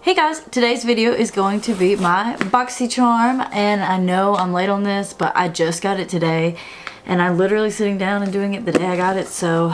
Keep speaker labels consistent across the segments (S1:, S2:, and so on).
S1: Hey guys, today's video is going to be my Boxycharm, and I know I'm late on this, but I just got it today and I'm literally sitting down and doing it the day I got it, so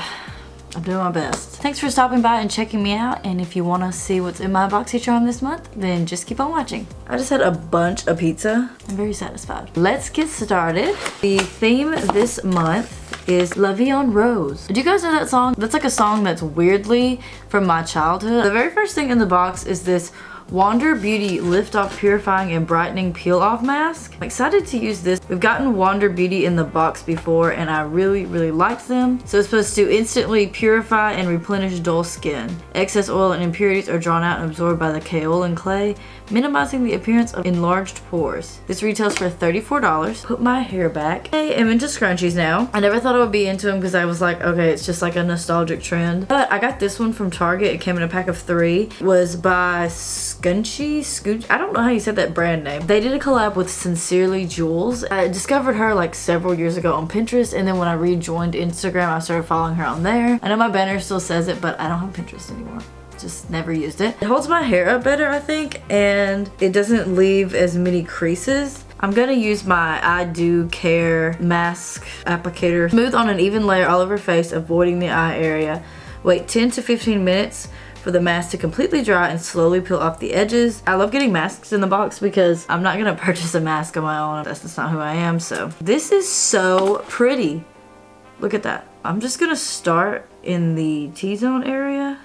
S1: I'm doing my best. Thanks for stopping by and checking me out, and if you want to see what's in my Boxycharm this month, then just keep on watching. I just had a bunch of pizza. I'm very satisfied. Let's get started. The theme this month is La Vie en Rose. Do you guys know that song? That's like a song that's weirdly from my childhood. The very first thing in the box is this Wander Beauty Lift Off Purifying and Brightening Peel Off Mask. I'm excited to use this. We've gotten Wander Beauty in the box before and I really liked them. So it's supposed to instantly purify and replenish dull skin. Excess oil and impurities are drawn out and absorbed by the kaolin clay, minimizing the appearance of enlarged pores. This retails for $34. Put my hair back. I am into scrunchies now. I never thought I would be into them because I was like, okay, it's just like a nostalgic trend. But I got this one from Target. It came in a pack of 3. It was by Scooch. I don't know how you said that brand name. They did a collab with Sincerely Jules. I discovered her like several years ago on Pinterest, and then when I rejoined Instagram, I started following her on there. I know my banner still says it, but I don't have Pinterest anymore. Just never used it. It holds my hair up better, I think, and it doesn't leave as many creases. I'm gonna use my I Do Care mask applicator. Smooth on an even layer all over face, avoiding the eye area. Wait 10 to 15 minutes for the mask to completely dry and slowly peel off the edges. I love getting masks in the box because I'm not gonna purchase a mask on my own. That's just not who I am. So this is so pretty. Look at that. I'm just gonna start in the T-zone area.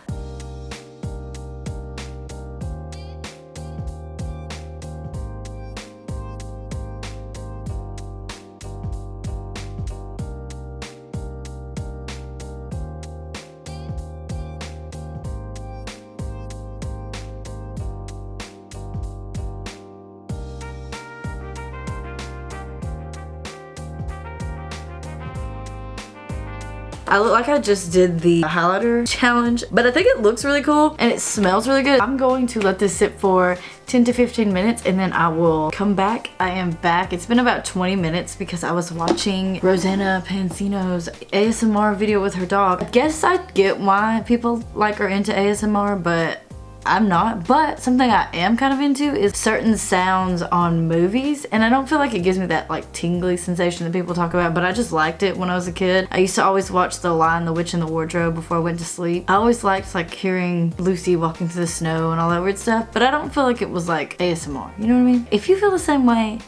S1: I look like I just did the highlighter challenge, but I think it looks really cool and it smells really good. I'm going to let this sit for 10 to 15 minutes and then I will come back. I am back. It's been about 20 minutes because I was watching Rosanna Pansino's ASMR video with her dog. I guess I get why people like are into ASMR, but I'm not. But something I am kind of into is certain sounds on movies, and I don't feel like it gives me that like tingly sensation that people talk about, but I just liked it when I was a kid. I used to always watch The Lion, the Witch, and the Wardrobe before I went to sleep. I always liked like hearing Lucy walking through the snow and all that weird stuff, but I don't feel like it was like ASMR, you know what I mean? If you feel the same way,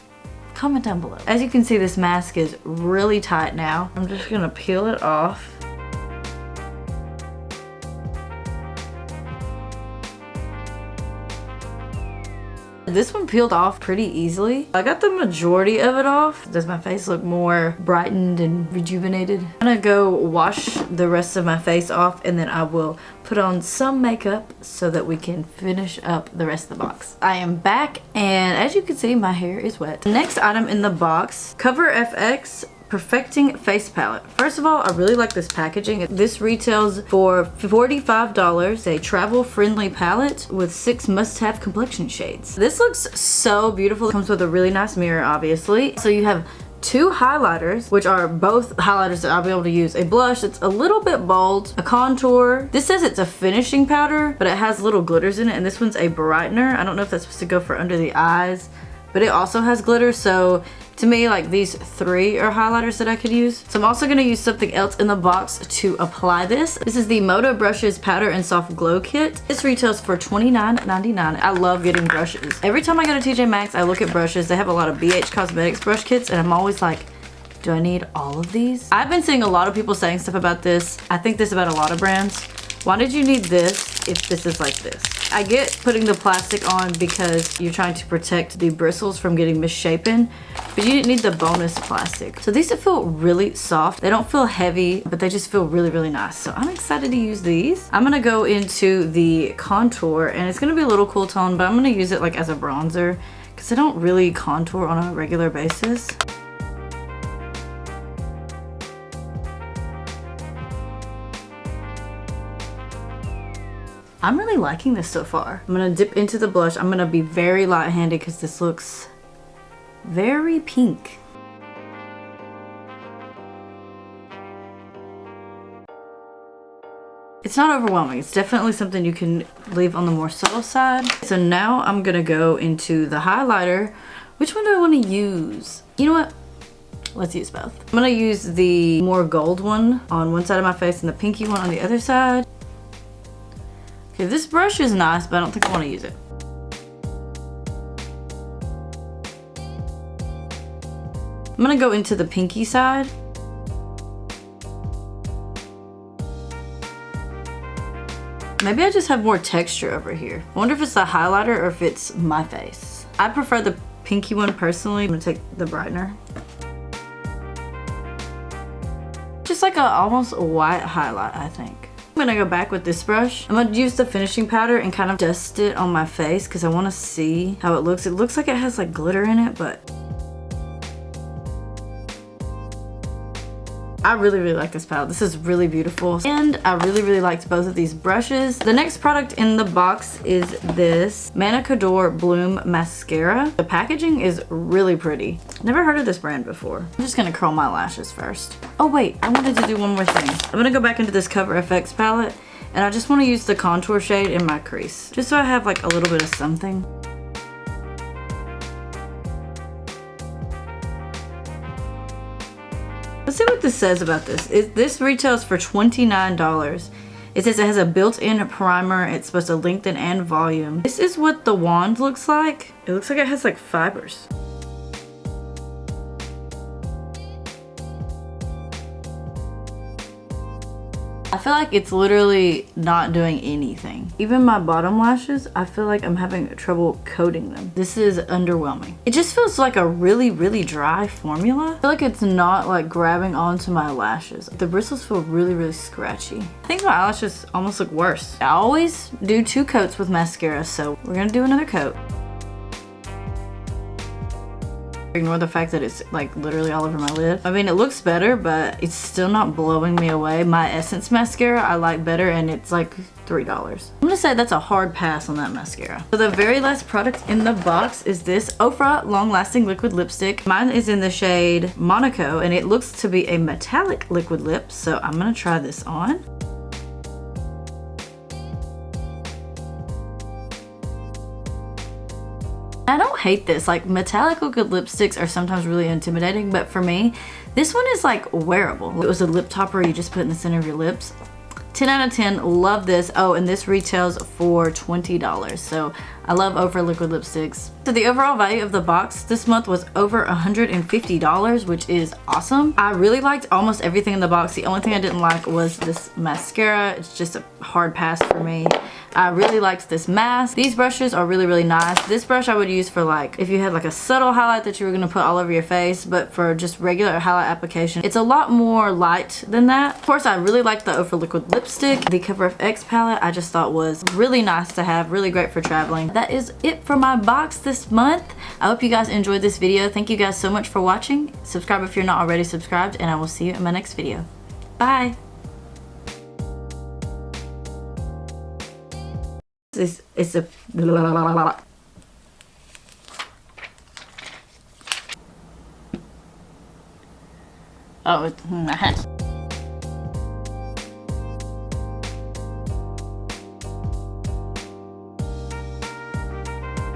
S1: comment down below. As you can see, this mask is really tight now. I'm just gonna peel it off. This one peeled off pretty easily. I got the majority of it off. Does my face look more brightened and rejuvenated? I'm gonna go wash the rest of my face off and then I will put on some makeup so that we can finish up the rest of the box. I am back and as you can see, my hair is wet. The next item in the box, CoverFX Perfecting Face Palette. First of all, I really like this packaging. This retails for $45. A travel-friendly palette with 6 must-have complexion shades. This looks so beautiful. It comes with a really nice mirror, obviously. So you have 2 highlighters, which are both highlighters that I'll be able to use. A blush that's a little bit bold, a contour. This says it's a finishing powder, but it has little glitters in it, and this one's a brightener. I don't know if that's supposed to go for under the eyes, but it also has glitter, so to me, like, these 3 are highlighters that I could use. So I'm also gonna use something else in the box to apply this. This is the MODA Brushes Powder and Soft Glow Kit. This retails for $29.99. I love getting brushes. Every time I go to TJ Maxx, I look at brushes. They have a lot of BH Cosmetics brush kits, and I'm always like, do I need all of these? I've been seeing a lot of people saying stuff about this. I think this about a lot of brands. Why did you need this if this is like this? I get putting the plastic on because you're trying to protect the bristles from getting misshapen, but you didn't need the bonus plastic. So these feel really soft. They don't feel heavy, but they just feel really nice. So I'm excited to use these. I'm gonna go into the contour, and it's gonna be a little cool tone, but I'm gonna use it like as a bronzer because I don't really contour on a regular basis. I'm really liking this so far. I'm gonna dip into the blush. I'm gonna be very light-handed because this looks very pink. It's not overwhelming. It's definitely something you can leave on the more subtle side. So now I'm gonna go into the highlighter. Which one do I want to use? You know what? Let's use both. I'm gonna use the more gold one on one side of my face and the pinky one on the other side. Okay, this brush is nice, but I don't think I want to use it. I'm gonna go into the pinky side. Maybe I just have more texture over here. I wonder if it's the highlighter or if it's my face. I prefer the pinky one personally. I'm gonna take the brightener. Just like a almost white highlight, I think. I'm gonna go back with this brush. I'm gonna use the finishing powder and kind of dust it on my face because I want to see how it looks. It looks like it has like glitter in it, but I really like this palette. This is really beautiful. And I really liked both of these brushes. The next product in the box is this Manna Kadar Bloom Mascara. The packaging is really pretty. Never heard of this brand before. I'm just gonna curl my lashes first. Oh wait, I wanted to do one more thing. I'm gonna go back into this CoverFX palette and I just wanna use the contour shade in my crease. Just so I have like a little bit of something. Let's see what this says about this. This retails for $29. It says it has a built-in primer. It's supposed to lengthen and volume. This is what the wand looks like. It looks like it has like fibers. I feel like it's literally not doing anything. Even my bottom lashes, I feel like I'm having trouble coating them. This is underwhelming. It just feels like a really dry formula. I feel like it's not like grabbing onto my lashes. The bristles feel really scratchy. I think my eyelashes almost look worse. I always do 2 coats with mascara, so we're gonna do another coat. Ignore the fact that it's like literally all over my lid. I mean, it looks better, but it's still not blowing me away. My Essence mascara I like better, and it's like $3. I'm gonna say that's a hard pass on that mascara. So the very last product in the box is this OFRA Long Lasting Liquid Lipstick. Mine is in the shade Monaco, and it looks to be a metallic liquid lip, so I'm gonna try this on. I don't hate this. Like, metallic liquid lipsticks are sometimes really intimidating, but for me, this one is like wearable. It was a lip topper you just put in the center of your lips. 10 out of 10, love this. Oh, and this retails for $20. So I love OFRA liquid lipsticks. So the overall value of the box this month was over $150, which is awesome. I really liked almost everything in the box. The only thing I didn't like was this mascara. It's just a hard pass for me. I really liked this mask. These brushes are really nice. This brush I would use for like, if you had like a subtle highlight that you were gonna put all over your face, but for just regular highlight application, it's a lot more light than that. Of course, I really liked the OFRA liquid lipstick. The CoverFX palette I just thought was really nice to have, really great for traveling. That is it for my box this month. I hope you guys enjoyed this video. Thank you guys so much for watching. Subscribe if you're not already subscribed, and I will see you in my next video. Bye. It's a oh, it's